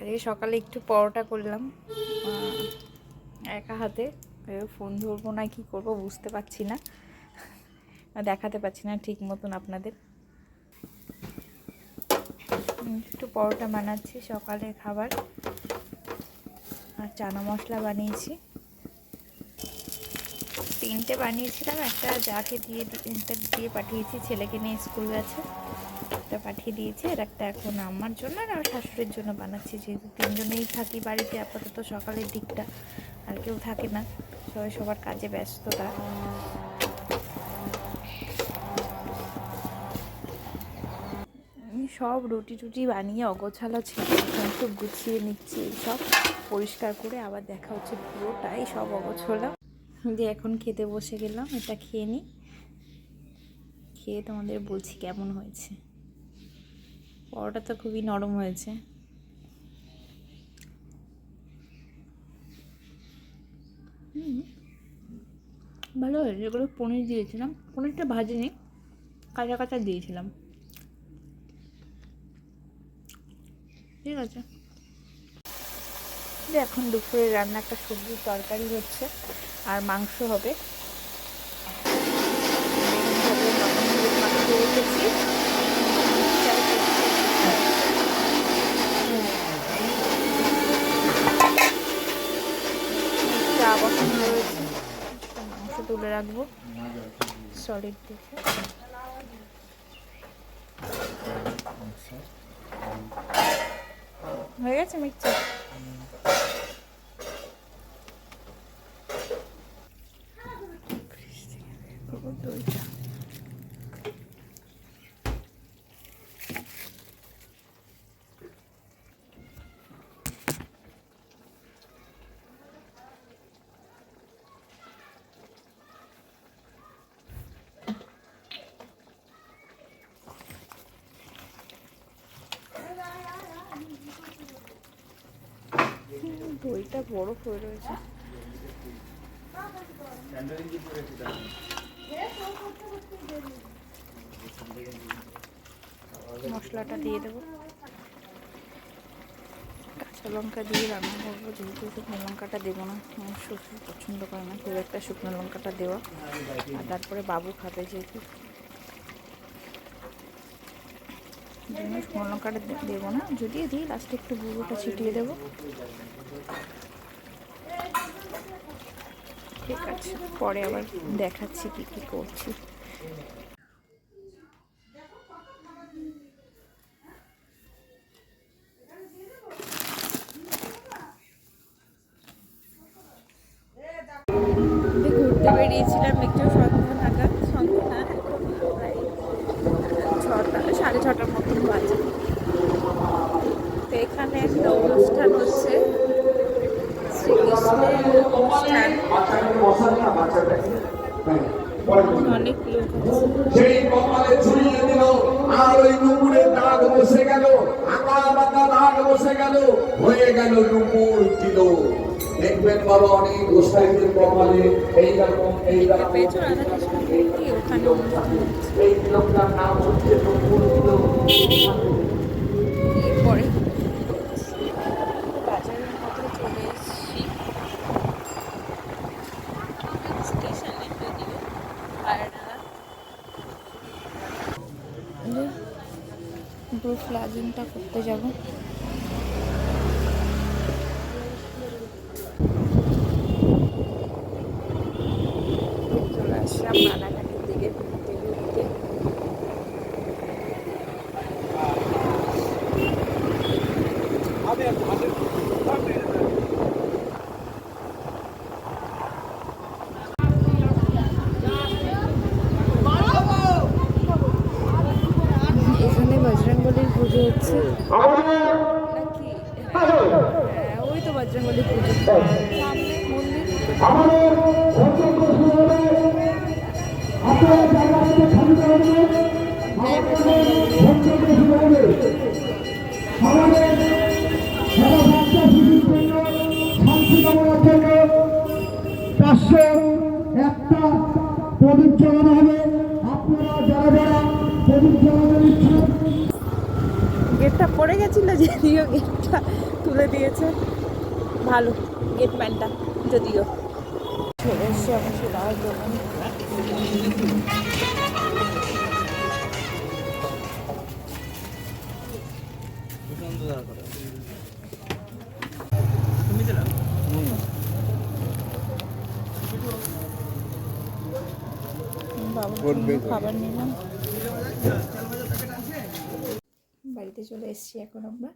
আজকে সকালে একটু পরোটা করলাম একা হাতে। ফোন ধরবো না কি করব বুঝতে পারছি না, দেখাতে পাচ্ছি না ঠিক মতন আপনাদের। একটু পরোটা বানাচ্ছি সকালের খাবার, আর চানা মশলা বানিয়েছি। 3টে বানিয়েছিলাম, একটা যাকে দিয়ে পাঠিয়েছি, ছেলেকে নিয়ে স্কুল গেছে, একটা পাঠিয়ে দিয়েছি, আর একটা এখন আমার জন্য আর আমার শাশুড়ির জন্য বানাচ্ছি। যেহেতু 3জনেই থাকি বাড়িতে আপাতত, সকালের দিকটা আর কেউ থাকে না, সবাই সবার কাজে ব্যস্ততা। সব রুটি টুটি বানিয়ে অগোছালো ছিল, একটু গুছিয়ে নিচ্ছি, সব পরিষ্কার করে আবার দেখা হচ্ছে পুরোটাই সব অগোছালো। যে এখন খেতে বসে গেলাম, এটা খেয়ে নিই, খেয়ে তোমাদের বলছি কেমন হয়েছে। পরোটা তো খুবই নরম হয়েছে। ভালো হয়েছে। এগুলো পনির দিয়েছিলাম, পনিরটা ভাজিনি, কাঁচা কাঁচা দিয়েছিলাম। ঠিক আছে, এখন দুপুরে রান্না একটা সবজির তরকারি হচ্ছে, আর মাংস হবে। রেখেছি চা বসানো রয়েছে, মাংস তুলে রাখবো সলিড দেখে। হয়ে গেছে মিক্সচার। দইটা দইটা বরফ হয়ে রয়েছে। মশলাটা দিয়ে দেবো, কাঁচা লঙ্কা দিয়ে রান্না করবো, যেহেতু শুকনো লঙ্কাটা দেবো না, আমার শ্বশুর পছন্দ করে না খুব একটা শুকনো লঙ্কাটা দেওয়া। আর তারপরে বাবু খাবে, যেহেতু শুকনো লঙ্কাটা দেবো না, যদিও দিই লাস্টে একটু গুঁড়োটা ছিটিয়ে দেবো। ঠিক আছে, পরে আবার দেখাচ্ছি কি কি করছি। ঘুরতে বেরিয়েছিলাম একটু সন্ধ্যা নাগাদ, সন্ধ্যা না এখন প্রায় 6টা 6:30টার মতন বাজে। তো এখানে একটা অনুষ্ঠান হচ্ছে, শ্রীকৃষ্ণের অনুষ্ঠান, অনেক লোক সেই কপালে ছড়িয়ে দিল, আর ওই নুপুরের দাগ বসে গেল, আঁকা বাঁকা দাগ বসে গেল, হয়ে গেল নুপুর দিল। দেখবেন বাবা অনেক গোসাইদের কপালে এইরকম এই লোকটার নাম হচ্ছে নুপুর দিল। এরপরে বাজারের মধ্যে চলে এসেছি স্টেশনে, যদিও আর ফ্ল্যাগিংটা করতে যাব। চলে আসলাম রানাঘাটের দিকে ঘুরতে ঘুরতে। এখানে বজরংবলীর পুজো হচ্ছে নাকি? হ্যাঁ, ওই তো বজরংবলীর পুজো, সামনে মন্দির। একটা প্রদীপ জ্বালানো হবে। আপনারা যারা যারা প্রদীপ জ্বালানোর ইচ্ছা, গেটটা পড়ে গেছিল, যদিও গেট পয়সা তুলে দিয়েছে, ভালো গেটম্যানটা। যদিও চলে এসছে আমার সোনার দোকান। বাবুর জন্য খাবার নিলাম। বাড়িতে চলে এসেছি এখন আমরা।